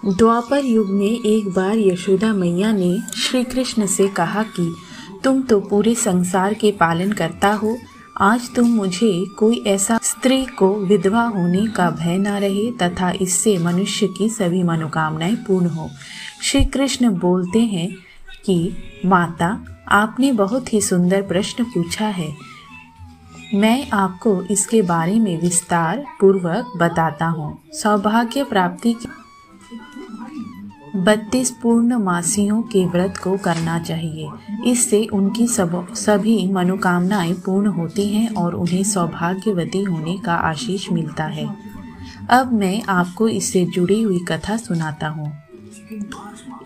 द्वापर युग में एक बार यशोदा मैया ने श्री कृष्ण से कहा कि तुम तो पूरे संसार के पालन करता हो, आज तुम मुझे कोई ऐसा स्त्री को विधवा होने का भय न रहे तथा इससे मनुष्य की सभी मनोकामनाएं पूर्ण हो। श्री कृष्ण बोलते हैं कि माता, आपने बहुत ही सुंदर प्रश्न पूछा है। मैं आपको इसके बारे में विस्तार पूर्वक बताता हूँ। सौभाग्य प्राप्ति की 32 पूर्णमासियों के व्रत को करना चाहिए। इससे उनकी सभी मनोकामनाएं पूर्ण होती हैं और उन्हें सौभाग्यवती होने का आशीष मिलता है। अब मैं आपको इससे जुड़ी हुई कथा सुनाता हूँ।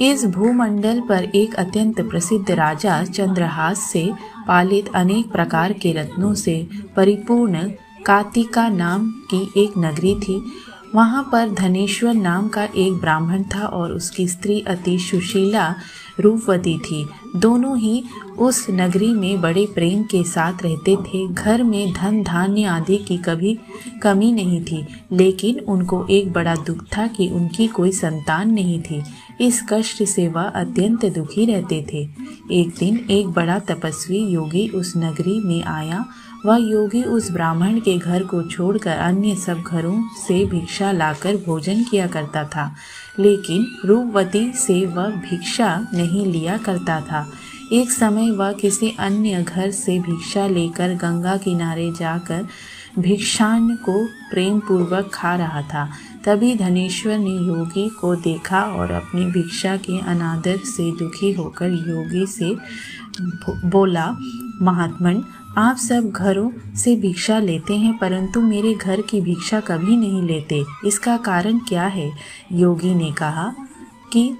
इस भूमंडल पर एक अत्यंत प्रसिद्ध राजा चंद्रहास से पालित अनेक प्रकार के रत्नों से परिपूर्ण कातिका नाम की एक नगरी थी। वहाँ पर धनेश्वर नाम का एक ब्राह्मण था और उसकी स्त्री अति सुशीला रूपवती थी। दोनों ही उस नगरी में बड़े प्रेम के साथ रहते थे। घर में धन धान्य आदि की कभी कमी नहीं थी, लेकिन उनको एक बड़ा दुख था कि उनकी कोई संतान नहीं थी। इस कष्ट से वह अत्यंत दुखी रहते थे। एक दिन एक बड़ा तपस्वी योगी उस नगरी में आया। वह योगी उस ब्राह्मण के घर को छोड़कर अन्य सब घरों से भिक्षा लाकर भोजन किया करता था, लेकिन रूपवती से वह भिक्षा नहीं लिया करता था। एक समय वह किसी अन्य घर से भिक्षा लेकर गंगा किनारे जाकर भिक्षान्न को प्रेम पूर्वक खा रहा था। तभी धनेश्वर ने योगी को देखा और अपनी भिक्षा के अनादर से दुखी होकर योगी से बोला, महात्मन, आप सब घरों से भिक्षा लेते हैं परंतु मेरे घर की भिक्षा कभी नहीं लेते, इसका कारण क्या है? योगी ने कहा कि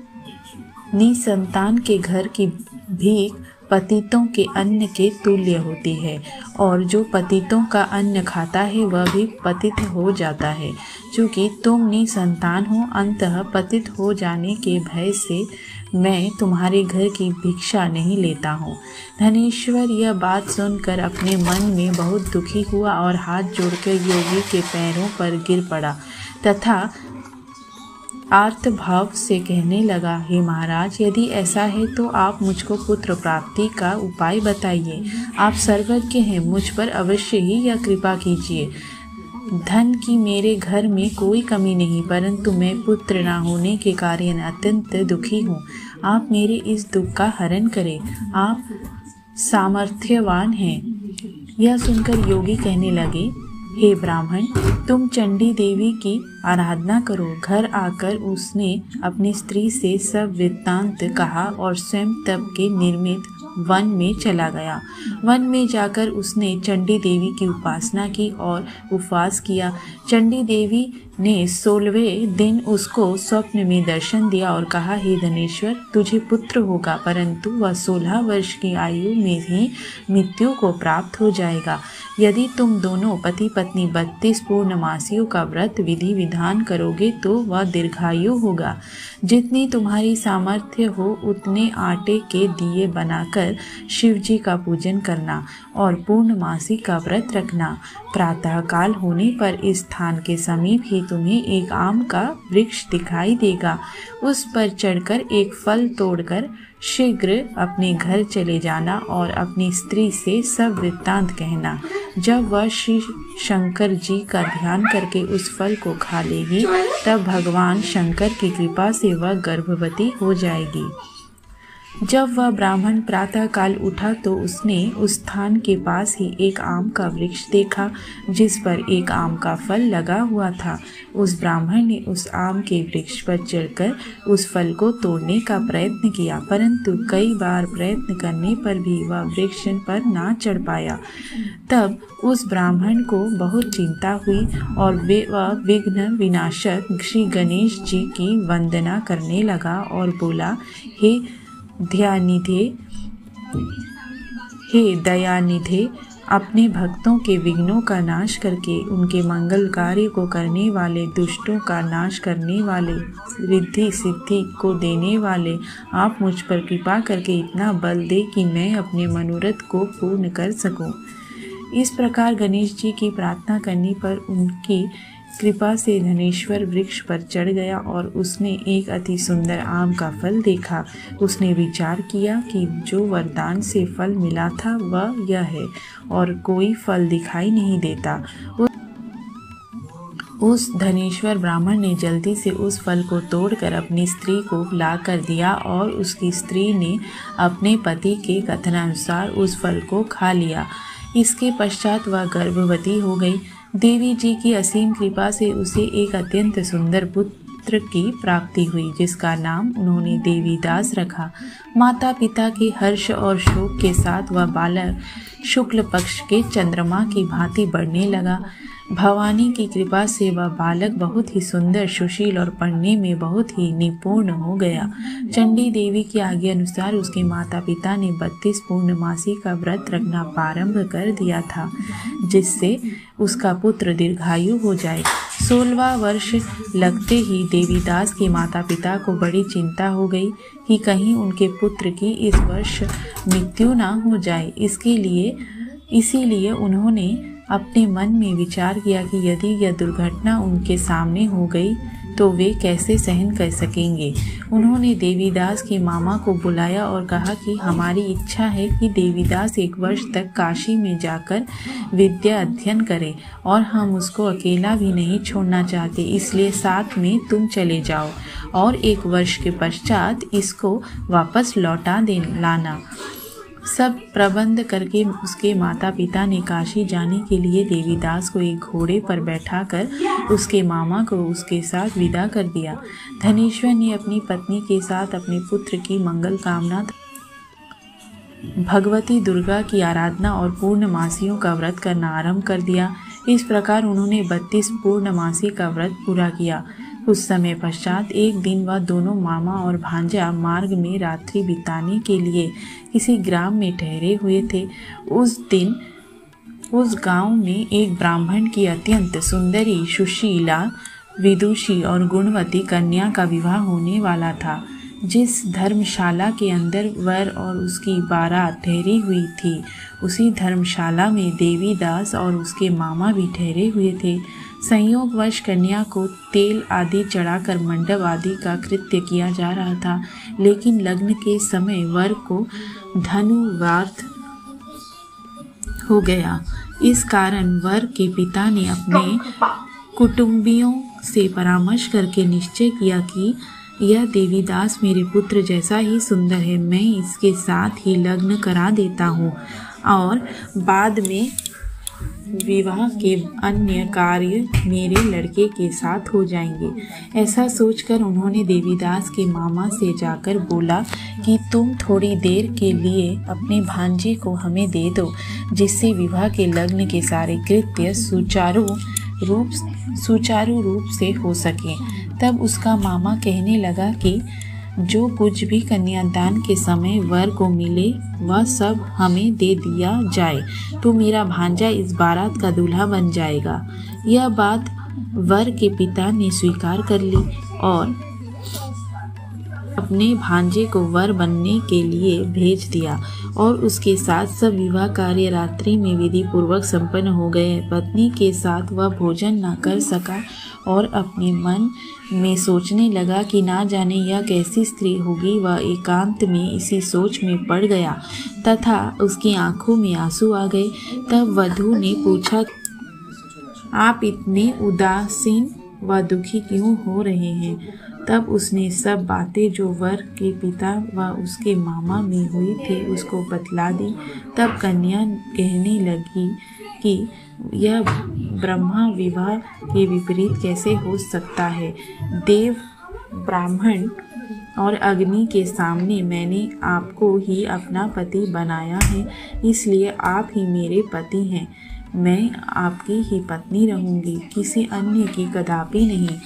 निसंतान के घर की भीख पतितों के अन्न के तुल्य होती है और जो पतितों का अन्न खाता है वह भी पतित हो जाता है। चूँकि तुम निसंतान हो, अंततः पतित हो जाने के भय से मैं तुम्हारे घर की भिक्षा नहीं लेता हूँ। धनेश्वर यह बात सुनकर अपने मन में बहुत दुखी हुआ और हाथ जोड़कर योगी के पैरों पर गिर पड़ा तथा आर्त भाव से कहने लगा, हे महाराज, यदि ऐसा है तो आप मुझको पुत्र प्राप्ति का उपाय बताइए। आप सर्वज्ञ हैं, मुझ पर अवश्य ही यह कृपा कीजिए। धन की मेरे घर में कोई कमी नहीं, परंतु मैं पुत्र न होने के कारण अत्यंत दुखी हूँ। आप मेरे इस दुख का हरण करें, आप सामर्थ्यवान हैं। यह सुनकर योगी कहने लगे, हे ब्राह्मण, तुम चंडी देवी की आराधना करो। घर आकर उसने अपनी स्त्री से सब वृत्तांत कहा और स्वयं तप के निर्मित वन में चला गया। वन में जाकर उसने चंडी देवी की उपासना की और उपवास किया। चंडी देवी ने 16वें दिन उसको स्वप्न में दर्शन दिया और कहा, हे धनेश्वर, तुझे पुत्र होगा, परंतु वह 16 वर्ष की आयु में ही मृत्यु को प्राप्त हो जाएगा। यदि तुम दोनों पति पत्नी 32 पूर्णमासियों का व्रत विधि विधान करोगे तो वह दीर्घायु होगा। जितनी तुम्हारी सामर्थ्य हो उतने आटे के दिए बनाकर शिव जी का पूजन करना और पूर्णमासी का व्रत रखना। प्रातः काल होने पर इस स्थान के समीप ही तुम्हें एक आम का वृक्ष दिखाई देगा। उस पर चढ़कर एक फल तोड़कर शीघ्र अपने घर चले जाना और अपनी स्त्री से सब वृत्तांत कहना। जब वह श्री शंकर जी का ध्यान करके उस फल को खा लेगी तब भगवान शंकर की कृपा से वह गर्भवती हो जाएगी। जब वह ब्राह्मण प्रातः काल उठा तो उसने उस स्थान के पास ही एक आम का वृक्ष देखा जिस पर एक आम का फल लगा हुआ था। उस ब्राह्मण ने उस आम के वृक्ष पर चढ़कर उस फल को तोड़ने का प्रयत्न किया, परंतु कई बार प्रयत्न करने पर भी वह वृक्ष पर ना चढ़ पाया। तब उस ब्राह्मण को बहुत चिंता हुई और वह विघ्न विनाशक श्री गणेश जी की वंदना करने लगा और बोला, हे दयानिधे, अपने भक्तों के विघ्नों का नाश करके उनके मंगल कार्य को करने वाले, दुष्टों का नाश करने वाले, रिद्धि सिद्धि को देने वाले, आप मुझ पर कृपा करके इतना बल दे कि मैं अपने मनोरथ को पूर्ण कर सकूं। इस प्रकार गणेश जी की प्रार्थना करने पर उनकी कृपा से धनेश्वर वृक्ष पर चढ़ गया और उसने एक अति सुंदर आम का फल देखा। उसने विचार किया कि जो वरदान से फल मिला था वह यह है और कोई फल दिखाई नहीं देता। उस धनेश्वर ब्राह्मण ने जल्दी से उस फल को तोड़कर अपनी स्त्री को ला कर दिया और उसकी स्त्री ने अपने पति के कथनानुसार उस फल को खा लिया। इसके पश्चात वह गर्भवती हो गई। देवी जी की असीम कृपा से उसे एक अत्यंत सुंदर पुत्र की प्राप्ति हुई, जिसका नाम उन्होंने देवीदास रखा। माता पिता के हर्ष और शोक के साथ वह बालक शुक्ल पक्ष के चंद्रमा की भांति बढ़ने लगा। भवानी की कृपा से वह बालक बहुत ही सुंदर, सुशील और पढ़ने में बहुत ही निपुण हो गया। चंडी देवी की आज्ञा अनुसार उसके माता पिता ने 32 पूर्णमासी का व्रत रखना प्रारंभ कर दिया था, जिससे उसका पुत्र दीर्घायु हो जाए। 16वां वर्ष लगते ही देवीदास के माता पिता को बड़ी चिंता हो गई कि कहीं उनके पुत्र की इस वर्ष मृत्यु ना हो जाए। इसीलिए उन्होंने अपने मन में विचार किया कि यदि यह दुर्घटना उनके सामने हो गई तो वे कैसे सहन कर सकेंगे। उन्होंने देवीदास के मामा को बुलाया और कहा कि हमारी इच्छा है कि देवीदास 1 वर्ष तक काशी में जाकर विद्या अध्ययन करे और हम उसको अकेला भी नहीं छोड़ना चाहते, इसलिए साथ में तुम चले जाओ और 1 वर्ष के पश्चात इसको वापस लौटा लाना। सब प्रबंध करके उसके माता पिता ने काशी जाने के लिए देवीदास को एक घोड़े पर बैठाकर उसके मामा को उसके साथ विदा कर दिया। धनेश्वर ने अपनी पत्नी के साथ अपने पुत्र की मंगल कामना, भगवती दुर्गा की आराधना और पूर्णमासियों का व्रत करना आरंभ कर दिया। इस प्रकार उन्होंने 32 पूर्णमासी का व्रत पूरा किया। कुछ समय पश्चात एक दिन वह दोनों मामा और भांजा मार्ग में रात्रि बिताने के लिए किसी ग्राम में ठहरे हुए थे। उस दिन उस गांव में एक ब्राह्मण की अत्यंत सुंदरी, सुशीला, विदुषी और गुणवती कन्या का विवाह होने वाला था। जिस धर्मशाला के अंदर वर और उसकी बारात ठहरी हुई थी, उसी धर्मशाला में देवीदास और उसके मामा भी ठहरे हुए थे। संयोगवश कन्या को तेल आदि चढ़ाकर मंडप आदि का कृत्य किया जा रहा था, लेकिन लग्न के समय वर को धनुवार्थ हो गया। इस कारण वर के पिता ने अपने कुटुंबियों से परामर्श करके निश्चय किया कि यह देवीदास मेरे पुत्र जैसा ही सुंदर है, मैं इसके साथ ही लग्न करा देता हूँ और बाद में विवाह के अन्य कार्य मेरे लड़के के साथ हो जाएंगे। ऐसा सोचकर उन्होंने देवीदास के मामा से जाकर बोला कि तुम थोड़ी देर के लिए अपने भांजे को हमें दे दो, जिससे विवाह के लग्न के सारे कृत्य सुचारू रूप से हो सके। तब उसका मामा कहने लगा कि जो कुछ भी कन्यादान के समय वर को मिले वह सब हमें दे दिया जाए, तो मेरा भांजा इस बारात का दूल्हा बन जाएगा। यह बात वर के पिता ने स्वीकार कर ली और अपने भांजे को वर बनने के लिए भेज दिया और उसके साथ सब विवाह कार्य रात्रि में विधि पूर्वक संपन्न हो गए। पत्नी के साथ वह भोजन न कर सका और अपने मन में सोचने लगा कि ना जाने यह कैसी स्त्री होगी। वह एकांत में इसी सोच में पड़ गया तथा उसकी आंखों में आंसू आ गए। तब वधू ने पूछा, आप इतने उदासीन व दुखी क्यों हो रहे हैं? तब उसने सब बातें जो वर के पिता व उसके मामा में हुई थी उसको बतला दी। तब कन्या कहने लगी कि यह ब्रह्मा विवाह के विपरीत कैसे हो सकता है? देव, ब्राह्मण और अग्नि के सामने मैंने आपको ही अपना पति बनाया है, इसलिए आप ही मेरे पति हैं। मैं आपकी ही पत्नी रहूंगी, किसी अन्य की कदापि नहीं।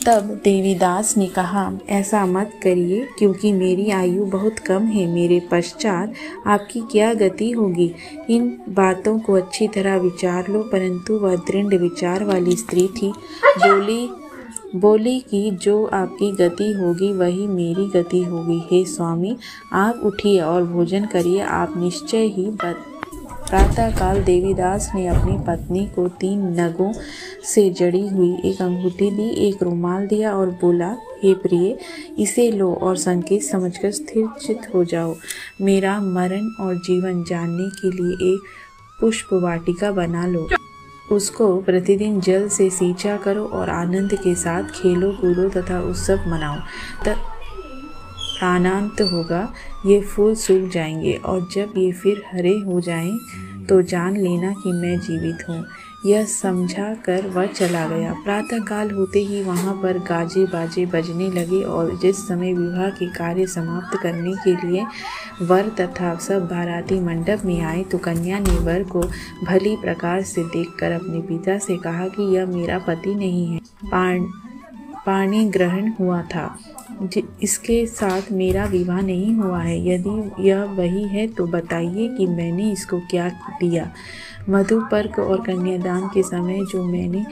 तब देवीदास ने कहा, ऐसा मत करिए, क्योंकि मेरी आयु बहुत कम है। मेरे पश्चात आपकी क्या गति होगी? इन बातों को अच्छी तरह विचार लो। परंतु वह दृढ़ विचार वाली स्त्री थी। बोली कि जो आपकी गति होगी वही मेरी गति होगी। हे स्वामी, आप उठिए और भोजन करिए। आप निश्चय ही प्रातःकाल देवीदास ने अपनी पत्नी को 3 नगों से जड़ी हुई एक अंगूठी दी, एक रुमाल दिया और बोला, हे प्रिय, इसे लो और संकेत समझकर स्थिरचित हो जाओ। मेरा मरण और जीवन जानने के लिए एक पुष्प वाटिका बना लो। उसको प्रतिदिन जल से सींचा करो और आनंद के साथ खेलो कूदो तथा उत्सव मनाओ। प्राणांत होगा, ये फूल सूख जाएंगे और जब ये फिर हरे हो जाएं तो जान लेना कि मैं जीवित हूँ। यह समझा कर वह चला गया। प्रातःकाल होते ही वहाँ पर गाजे बाजे बजने लगे और जिस समय विवाह के कार्य समाप्त करने के लिए वर तथा सब बाराती मंडप में आए तो कन्या ने वर को भली प्रकार से देखकर अपने पिता से कहा कि यह मेरा पति नहीं है, पाणी ग्रहण हुआ था, इसके साथ मेरा विवाह नहीं हुआ है। यदि यह वही है तो बताइए कि मैंने इसको क्या दिया। मधुपर्क और कन्यादान के समय जो मैंने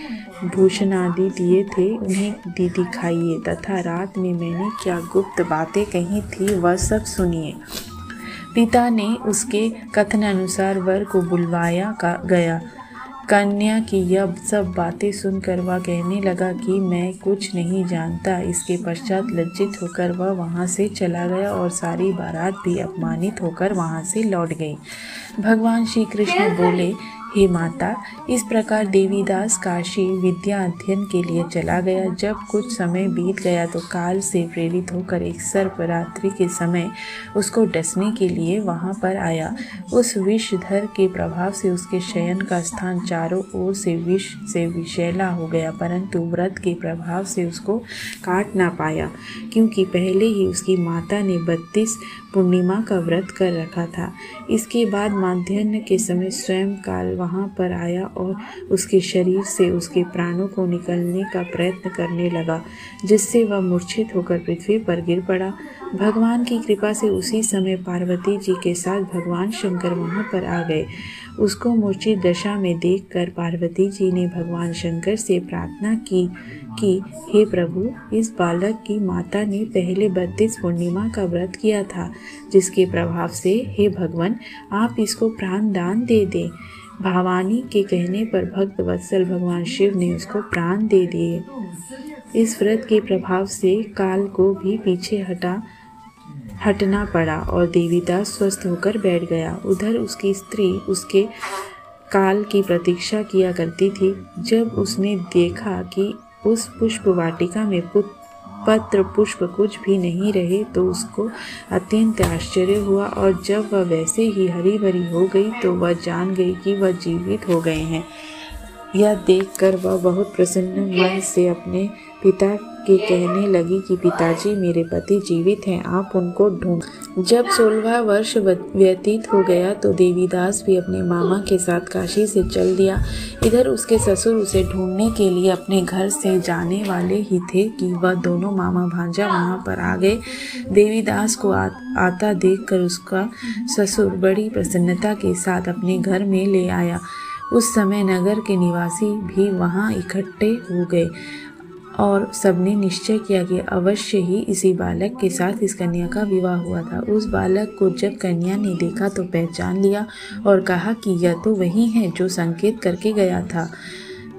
भूषण आदि दिए थे उन्हें दिखाइए तथा रात में मैंने क्या गुप्त बातें कही थी वह सब सुनिए। पिता ने उसके कथन अनुसार वर को बुलवाया गया। कन्या की यह सब बातें सुनकर वह कहने लगा कि मैं कुछ नहीं जानता। इसके पश्चात लज्जित होकर वह वहाँ से चला गया और सारी बारात भी अपमानित होकर वहाँ से लौट गई। भगवान श्री कृष्ण बोले, हे माता, इस प्रकार देवीदास काशी विद्या अध्ययन के लिए चला गया। जब कुछ समय बीत गया तो काल से प्रेरित होकर एक सर्प रात्रि के समय उसको डसने के लिए वहां पर आया। उस विषधर के प्रभाव से उसके शयन का स्थान चारों ओर से विष से विषैला हो गया, परंतु व्रत के प्रभाव से उसको काट ना पाया, क्योंकि पहले ही उसकी माता ने 32 पूर्णिमा का व्रत कर रखा था। इसके बाद माध्याह्न के समय स्वयं काल वहाँ पर आया और उसके शरीर से उसके प्राणों को निकलने का प्रयत्न करने लगा, जिससे वह मूर्छित होकर पृथ्वी पर गिर पड़ा। भगवान की कृपा से उसी समय पार्वती जी के साथ भगवान शंकर वहाँ पर आ गए। उसको मूर्छित दशा में देखकर पार्वती जी ने भगवान शंकर से प्रार्थना की कि हे प्रभु, इस बालक की माता ने पहले 32 पूर्णिमा का व्रत किया था, जिसके प्रभाव से हे भगवान आप इसको प्राण दान दे दें। भवानी के कहने पर भक्त वत्सल भगवान शिव ने उसको प्राण दे दिए। इस व्रत के प्रभाव से काल को भी पीछे हटना पड़ा और देवीदास स्वस्थ होकर बैठ गया। उधर उसकी स्त्री उसके काल की प्रतीक्षा किया करती थी। जब उसने देखा कि उस पुष्प वाटिका में पत्र पुष्प कुछ भी नहीं रहे तो उसको अत्यंत आश्चर्य हुआ, और जब वह वैसे ही हरी भरी हो गई तो वह जान गई कि वह जीवित हो गए हैं। यह देखकर वह बहुत प्रसन्न मन से अपने पिता के कहने लगी कि पिताजी, मेरे पति जीवित हैं, आप उनको ढूंढ। जब 16वां वर्ष व्यतीत हो गया तो देवीदास भी अपने मामा के साथ काशी से चल दिया। इधर उसके ससुर उसे ढूंढने के लिए अपने घर से जाने वाले ही थे कि वह दोनों मामा भांजा वहां पर आ गए। देवीदास को आता देखकर उसका ससुर बड़ी प्रसन्नता के साथ अपने घर में ले आया। उस समय नगर के निवासी भी वहां इकट्ठे हो गए और सबने निश्चय किया कि अवश्य ही इसी बालक के साथ इस कन्या का विवाह हुआ था। उस बालक को जब कन्या ने देखा तो पहचान लिया और कहा कि यह तो वही है जो संकेत करके गया था।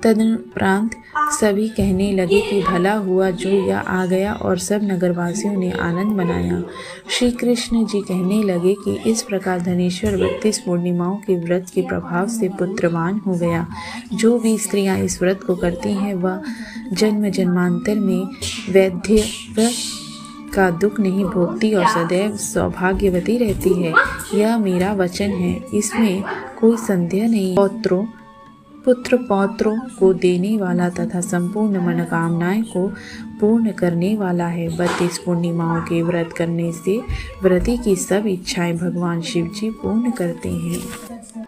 तदुपरांत सभी कहने लगे कि भला हुआ जो यह आ गया, और सब नगरवासियों ने आनंद मनाया। श्री कृष्ण जी कहने लगे कि इस प्रकार धनेश्वर 32 पूर्णिमाओं के व्रत के प्रभाव से पुत्रवान हो गया। जो भी स्त्रियां इस व्रत को करती हैं वह जन्म जन्मांतर में वैधव्य का दुख नहीं भोगती और सदैव सौभाग्यवती रहती है। यह मेरा वचन है, इसमें कोई संदेह नहीं। पुत्र पौत्रों को देने वाला तथा संपूर्ण मनोकामनाएं को पूर्ण करने वाला है। 32 पूर्णिमाओं के व्रत करने से व्रती की सब इच्छाएं भगवान शिव जी पूर्ण करते हैं।